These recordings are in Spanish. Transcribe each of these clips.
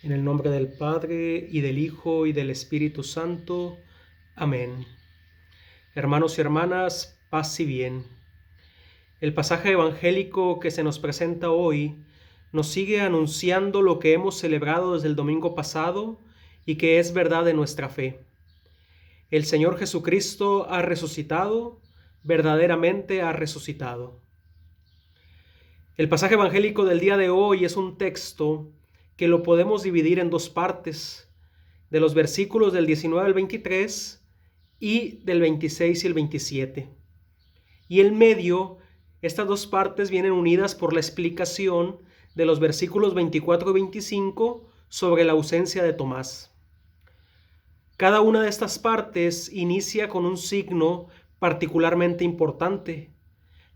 En el nombre del Padre, y del Hijo, y del Espíritu Santo. Amén. Hermanos y hermanas, paz y bien. El pasaje evangélico que se nos presenta hoy nos sigue anunciando lo que hemos celebrado desde el domingo pasado y que es verdad de nuestra fe. El Señor Jesucristo ha resucitado, verdaderamente ha resucitado. El pasaje evangélico del día de hoy es un texto que lo podemos dividir en dos partes, de los versículos del 19 al 23 y del 26 y el 27. Y en medio, estas dos partes vienen unidas por la explicación de los versículos 24 y 25 sobre la ausencia de Tomás. Cada una de estas partes inicia con un signo particularmente importante.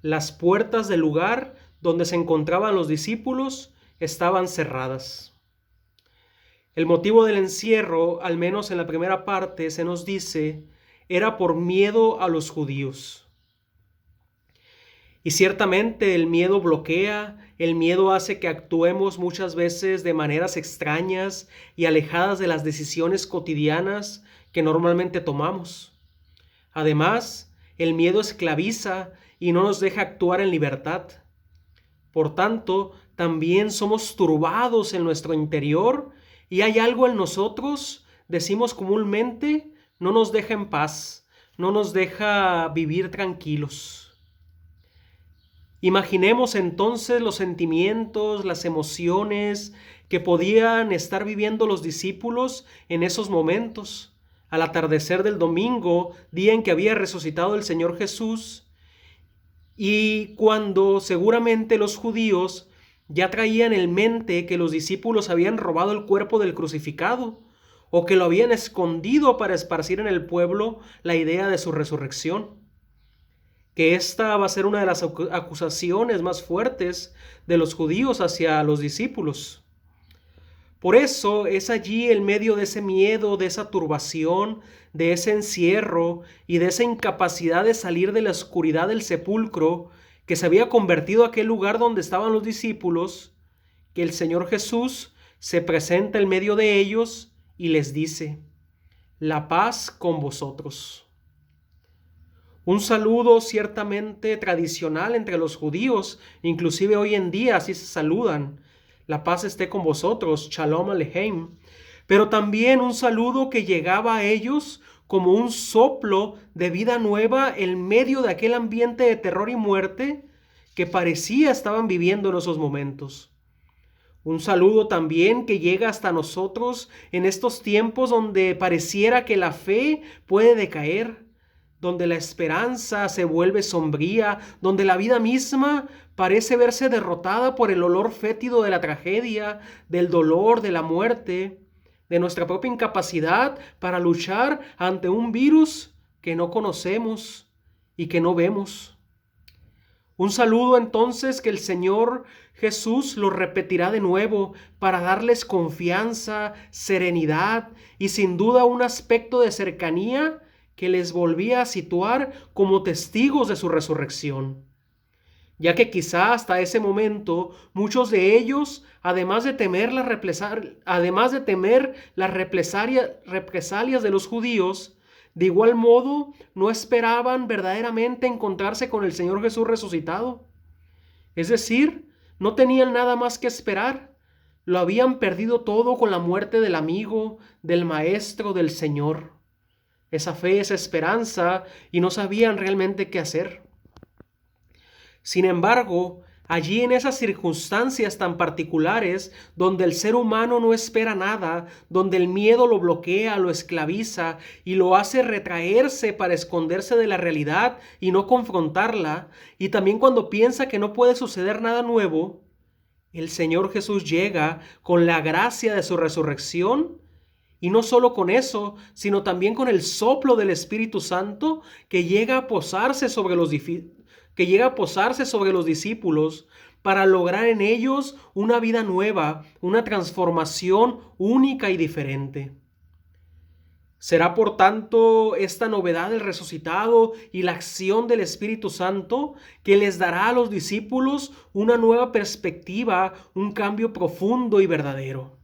Las puertas del lugar donde se encontraban los discípulos estaban cerradas. El motivo del encierro, al menos en la primera parte, se nos dice, era por miedo a los judíos. Y ciertamente el miedo bloquea, el miedo hace que actuemos muchas veces de maneras extrañas y alejadas de las decisiones cotidianas que normalmente tomamos. Además, el miedo esclaviza y no nos deja actuar en libertad. Por tanto, también somos turbados en nuestro interior y hay algo en nosotros, decimos comúnmente, no nos deja en paz, no nos deja vivir tranquilos. Imaginemos entonces los sentimientos, las emociones que podían estar viviendo los discípulos en esos momentos, al atardecer del domingo, día en que había resucitado el Señor Jesús, y cuando seguramente los judíos ya traían en mente que los discípulos habían robado el cuerpo del crucificado o que lo habían escondido para esparcir en el pueblo la idea de su resurrección. Que esta va a ser una de las acusaciones más fuertes de los judíos hacia los discípulos. Por eso es allí en medio de ese miedo, de esa turbación, de ese encierro y de esa incapacidad de salir de la oscuridad del sepulcro que se había convertido aquel lugar donde estaban los discípulos, que el Señor Jesús se presenta en medio de ellos y les dice: la paz con vosotros. Un saludo ciertamente tradicional entre los judíos, inclusive hoy en día así se saludan. La paz esté con vosotros, Shalom Aleichem. Pero también un saludo que llegaba a ellos como un soplo de vida nueva en medio de aquel ambiente de terror y muerte que parecía estaban viviendo en esos momentos. Un saludo también que llega hasta nosotros en estos tiempos donde pareciera que la fe puede decaer, donde la esperanza se vuelve sombría, donde la vida misma parece verse derrotada por el olor fétido de la tragedia, del dolor, de la muerte, de nuestra propia incapacidad para luchar ante un virus que no conocemos y que no vemos. Un saludo entonces que el Señor Jesús lo repetirá de nuevo para darles confianza, serenidad y sin duda un aspecto de cercanía que les volvía a situar como testigos de su resurrección, ya que quizá hasta ese momento muchos de ellos, además de temer las represalias de los judíos, de igual modo no esperaban verdaderamente encontrarse con el Señor Jesús resucitado. Es decir, no tenían nada más que esperar. Lo habían perdido todo con la muerte del amigo, del maestro, del Señor. Esa fe, esa esperanza, y no sabían realmente qué hacer. Sin embargo, allí en esas circunstancias tan particulares, donde el ser humano no espera nada, donde el miedo lo bloquea, lo esclaviza y lo hace retraerse para esconderse de la realidad y no confrontarla, y también cuando piensa que no puede suceder nada nuevo, el Señor Jesús llega con la gracia de su resurrección. Y no solo con eso, sino también con el soplo del Espíritu Santo que llega a posarse sobre los discípulos para lograr en ellos una vida nueva, una transformación única y diferente. Será por tanto esta novedad del resucitado y la acción del Espíritu Santo que les dará a los discípulos una nueva perspectiva, un cambio profundo y verdadero.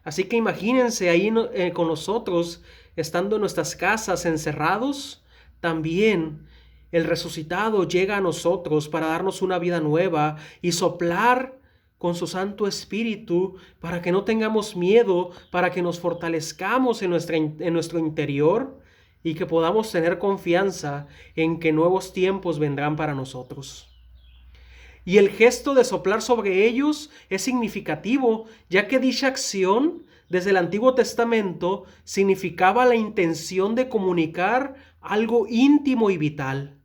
Así que imagínense ahí con nosotros, estando en nuestras casas encerrados, también el resucitado llega a nosotros para darnos una vida nueva y soplar con su Santo Espíritu para que no tengamos miedo, para que nos fortalezcamos en nuestro interior y que podamos tener confianza en que nuevos tiempos vendrán para nosotros. Y el gesto de soplar sobre ellos es significativo, ya que dicha acción desde el Antiguo Testamento significaba la intención de comunicar algo íntimo y vital.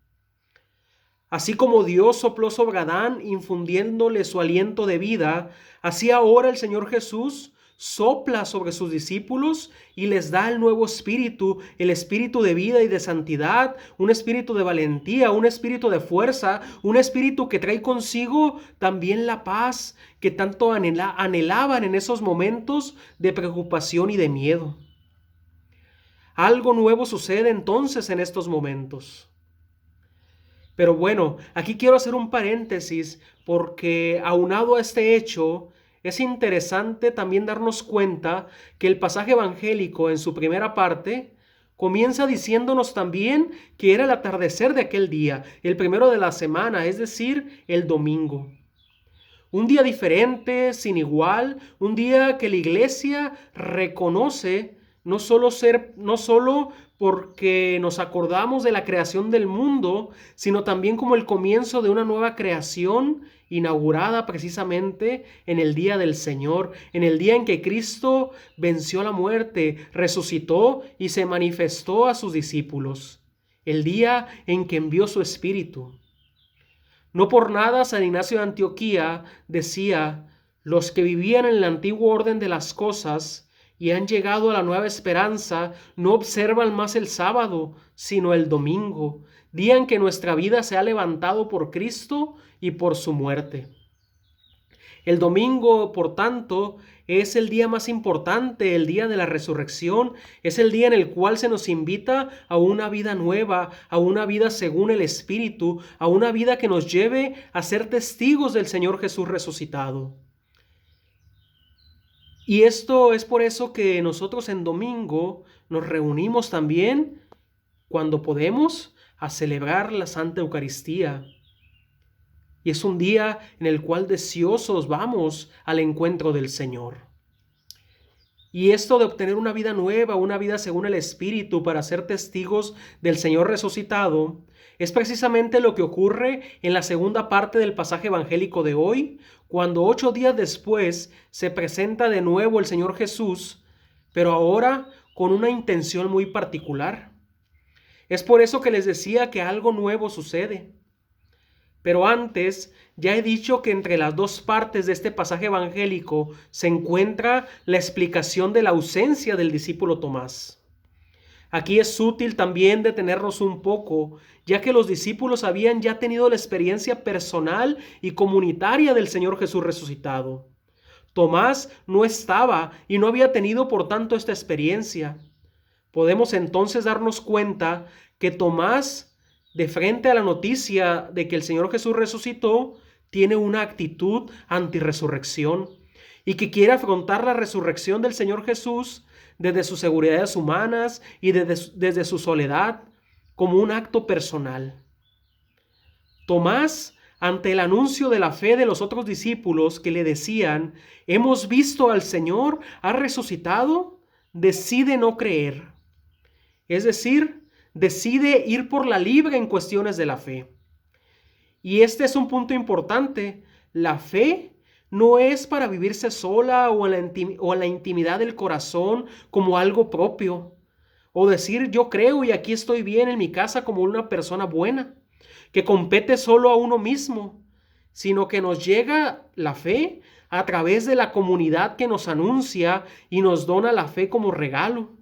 Así como Dios sopló sobre Adán infundiéndole su aliento de vida, así ahora el Señor Jesús sopla sobre sus discípulos y les da el nuevo espíritu, el espíritu de vida y de santidad, un espíritu de valentía, un espíritu de fuerza, un espíritu que trae consigo también la paz que tanto anhelaban en esos momentos de preocupación y de miedo. Algo nuevo sucede entonces en estos momentos. Pero bueno, aquí quiero hacer un paréntesis porque aunado a este hecho, es interesante también darnos cuenta que el pasaje evangélico en su primera parte comienza diciéndonos también que era el atardecer de aquel día, el primero de la semana, es decir, el domingo. Un día diferente, sin igual, un día que la iglesia reconoce no solo porque nos acordamos de la creación del mundo, sino también como el comienzo de una nueva creación inaugurada precisamente en el día del Señor, en el día en que Cristo venció la muerte, resucitó y se manifestó a sus discípulos, el día en que envió su Espíritu. No por nada San Ignacio de Antioquía decía: los que vivían en el antiguo orden de las cosas y han llegado a la nueva esperanza no observan más el sábado, sino el domingo, día en que nuestra vida se ha levantado por Cristo y por su muerte. El domingo, por tanto, es el día más importante, el día de la resurrección, es el día en el cual se nos invita a una vida nueva, a una vida según el Espíritu, a una vida que nos lleve a ser testigos del Señor Jesús resucitado. Y esto es por eso que nosotros en domingo nos reunimos también, cuando podemos, a celebrar la Santa Eucaristía. Y es un día en el cual deseosos vamos al encuentro del Señor. Y esto de obtener una vida nueva, una vida según el Espíritu para ser testigos del Señor resucitado, es precisamente lo que ocurre en la segunda parte del pasaje evangélico de hoy, cuando 8 días después se presenta de nuevo el Señor Jesús, pero ahora con una intención muy particular. Es por eso que les decía que algo nuevo sucede. Pero antes, ya he dicho que entre las dos partes de este pasaje evangélico se encuentra la explicación de la ausencia del discípulo Tomás. Aquí es útil también detenernos un poco, ya que los discípulos habían ya tenido la experiencia personal y comunitaria del Señor Jesús resucitado. Tomás no estaba y no había tenido por tanto esta experiencia. Podemos entonces darnos cuenta que Tomás, de frente a la noticia de que el Señor Jesús resucitó, tiene una actitud antirresurrección y que quiere afrontar la resurrección del Señor Jesús desde sus seguridades humanas y desde su soledad como un acto personal. Tomás, ante el anuncio de la fe de los otros discípulos que le decían: hemos visto al Señor, ha resucitado, decide no creer. Es decir, decide ir por la libre en cuestiones de la fe. Y este es un punto importante. La fe no es para vivirse sola o en la intimidad del corazón como algo propio. O decir: yo creo y aquí estoy bien en mi casa como una persona buena, que compete solo a uno mismo, sino que nos llega la fe a través de la comunidad que nos anuncia y nos dona la fe como regalo.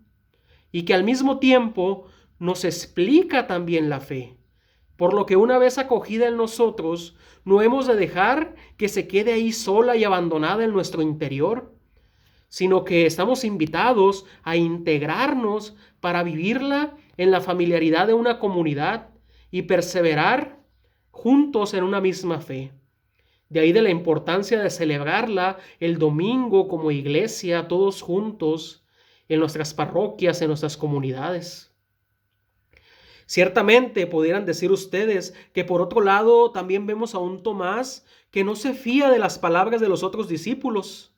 Y que al mismo tiempo nos explica también la fe, por lo que una vez acogida en nosotros, no hemos de dejar que se quede ahí sola y abandonada en nuestro interior, sino que estamos invitados a integrarnos para vivirla en la familiaridad de una comunidad y perseverar juntos en una misma fe. De ahí de la importancia de celebrarla el domingo como iglesia, todos juntos, en nuestras parroquias, en nuestras comunidades. Ciertamente pudieran decir ustedes que por otro lado también vemos a un Tomás que no se fía de las palabras de los otros discípulos.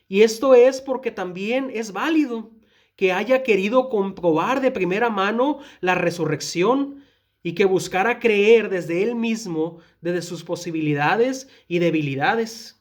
Y esto es porque también es válido que haya querido comprobar de primera mano la resurrección y que buscara creer desde él mismo, desde sus posibilidades y debilidades.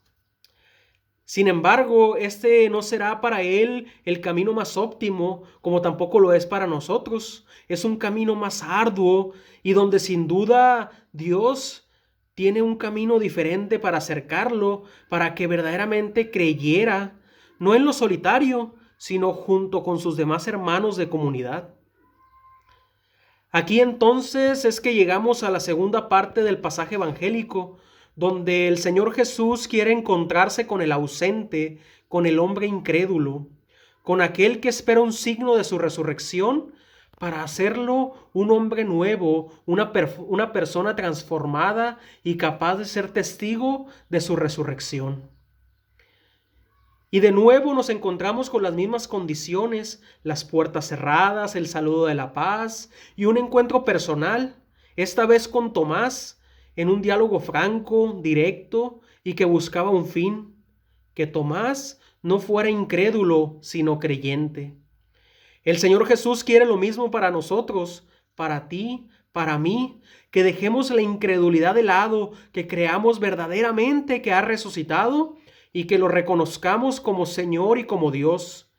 Sin embargo, este no será para él el camino más óptimo, como tampoco lo es para nosotros. Es un camino más arduo y donde sin duda Dios tiene un camino diferente para acercarlo, para que verdaderamente creyera, no en lo solitario, sino junto con sus demás hermanos de comunidad. Aquí entonces es que llegamos a la segunda parte del pasaje evangélico, donde el Señor Jesús quiere encontrarse con el ausente, con el hombre incrédulo, con aquel que espera un signo de su resurrección para hacerlo un hombre nuevo, una persona transformada y capaz de ser testigo de su resurrección. Y de nuevo nos encontramos con las mismas condiciones, las puertas cerradas, el saludo de la paz y un encuentro personal, esta vez con Tomás, en un diálogo franco, directo y que buscaba un fin, que Tomás no fuera incrédulo, sino creyente. El Señor Jesús quiere lo mismo para nosotros, para ti, para mí, que dejemos la incredulidad de lado, que creamos verdaderamente que ha resucitado y que lo reconozcamos como Señor y como Dios,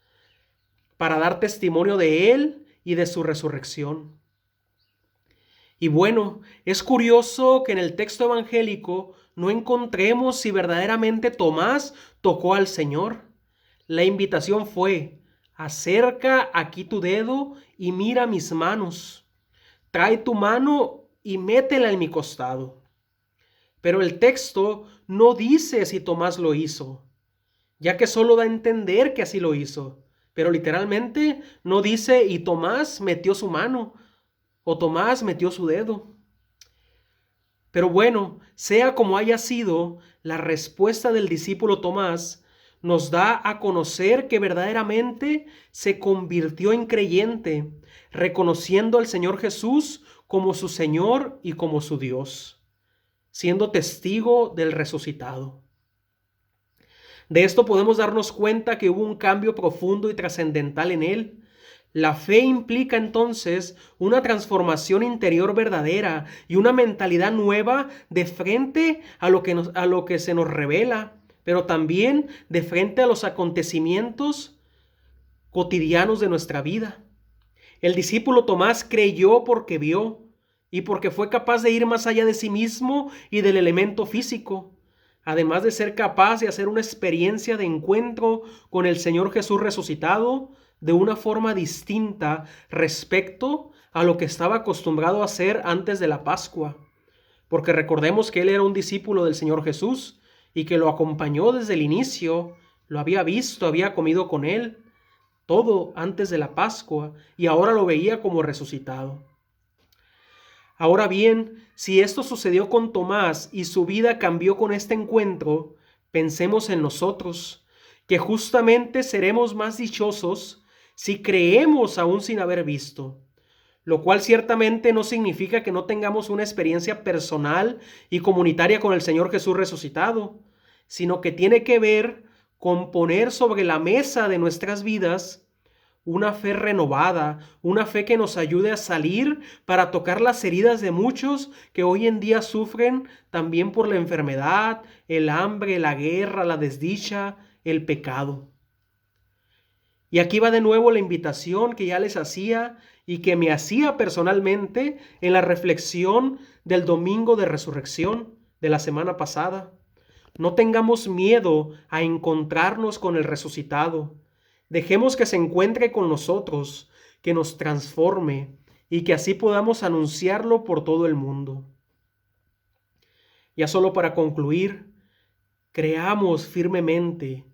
para dar testimonio de Él y de su resurrección. Y bueno, es curioso que en el texto evangélico no encontremos si verdaderamente Tomás tocó al Señor. La invitación fue: acerca aquí tu dedo y mira mis manos. Trae tu mano y métela en mi costado. Pero el texto no dice si Tomás lo hizo, ya que solo da a entender que así lo hizo. Pero literalmente no dice y Tomás metió su mano o Tomás metió su dedo. Pero bueno, sea como haya sido, la respuesta del discípulo Tomás nos da a conocer que verdaderamente se convirtió en creyente, reconociendo al Señor Jesús como su Señor y como su Dios, siendo testigo del resucitado. De esto podemos darnos cuenta que hubo un cambio profundo y trascendental en él. La fe implica entonces una transformación interior verdadera y una mentalidad nueva de frente a lo que se nos revela, pero también de frente a los acontecimientos cotidianos de nuestra vida. El discípulo Tomás creyó porque vio y porque fue capaz de ir más allá de sí mismo y del elemento físico, además de ser capaz de hacer una experiencia de encuentro con el Señor Jesús resucitado de una forma distinta respecto a lo que estaba acostumbrado a hacer antes de la Pascua. Porque recordemos que él era un discípulo del Señor Jesús y que lo acompañó desde el inicio, lo había visto, había comido con él, todo antes de la Pascua, y ahora lo veía como resucitado. Ahora bien, si esto sucedió con Tomás y su vida cambió con este encuentro, pensemos en nosotros, que justamente seremos más dichosos si creemos aún sin haber visto, lo cual ciertamente no significa que no tengamos una experiencia personal y comunitaria con el Señor Jesús resucitado, sino que tiene que ver con poner sobre la mesa de nuestras vidas una fe renovada, una fe que nos ayude a salir para tocar las heridas de muchos que hoy en día sufren también por la enfermedad, el hambre, la guerra, la desdicha, el pecado. Y aquí va de nuevo la invitación que ya les hacía y que me hacía personalmente en la reflexión del domingo de resurrección de la semana pasada. No tengamos miedo a encontrarnos con el resucitado. Dejemos que se encuentre con nosotros, que nos transforme y que así podamos anunciarlo por todo el mundo. Ya solo para concluir, creamos firmemente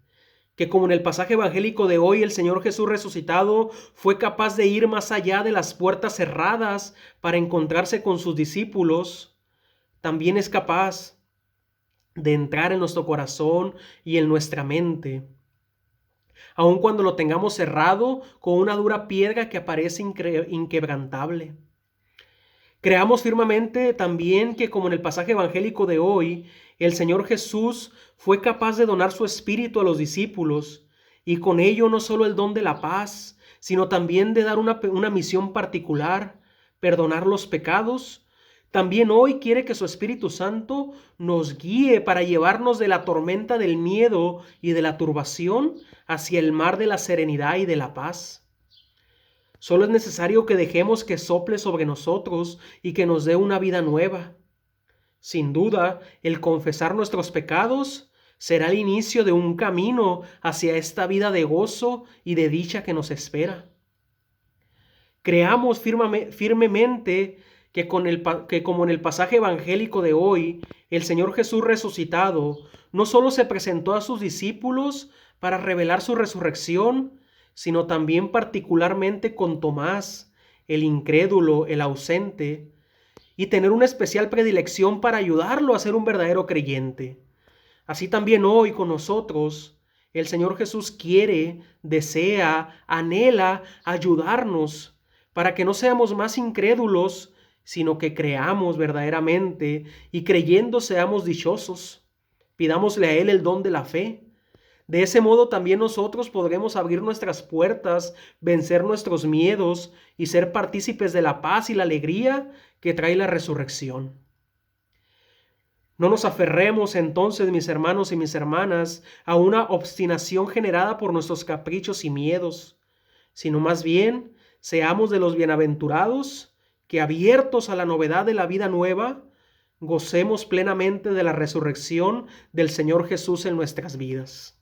que como en el pasaje evangélico de hoy el Señor Jesús resucitado fue capaz de ir más allá de las puertas cerradas para encontrarse con sus discípulos, también es capaz de entrar en nuestro corazón y en nuestra mente, aun cuando lo tengamos cerrado con una dura piedra que aparece inquebrantable. Creamos firmemente también que, como en el pasaje evangélico de hoy, el Señor Jesús fue capaz de donar su espíritu a los discípulos, y con ello no solo el don de la paz, sino también de dar una misión particular, perdonar los pecados. También hoy quiere que su Espíritu Santo nos guíe para llevarnos de la tormenta del miedo y de la turbación hacia el mar de la serenidad y de la paz. Solo es necesario que dejemos que sople sobre nosotros y que nos dé una vida nueva. Sin duda, el confesar nuestros pecados será el inicio de un camino hacia esta vida de gozo y de dicha que nos espera. Creamos firmemente que como en el pasaje evangélico de hoy, el Señor Jesús resucitado no solo se presentó a sus discípulos para revelar su resurrección, sino también particularmente con Tomás, el incrédulo, el ausente, y tener una especial predilección para ayudarlo a ser un verdadero creyente. Así también hoy con nosotros, el Señor Jesús quiere, desea, anhela ayudarnos para que no seamos más incrédulos, sino que creamos verdaderamente y creyendo seamos dichosos. Pidámosle a Él el don de la fe. De ese modo también nosotros podremos abrir nuestras puertas, vencer nuestros miedos y ser partícipes de la paz y la alegría que trae la resurrección. No nos aferremos entonces, mis hermanos y mis hermanas, a una obstinación generada por nuestros caprichos y miedos, sino más bien seamos de los bienaventurados que, abiertos a la novedad de la vida nueva, gocemos plenamente de la resurrección del Señor Jesús en nuestras vidas.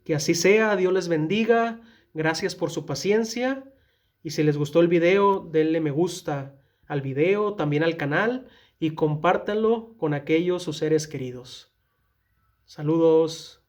Que así sea, Dios les bendiga, gracias por su paciencia, y si les gustó el video, denle me gusta al video, también al canal, y compártanlo con aquellos sus seres queridos. Saludos.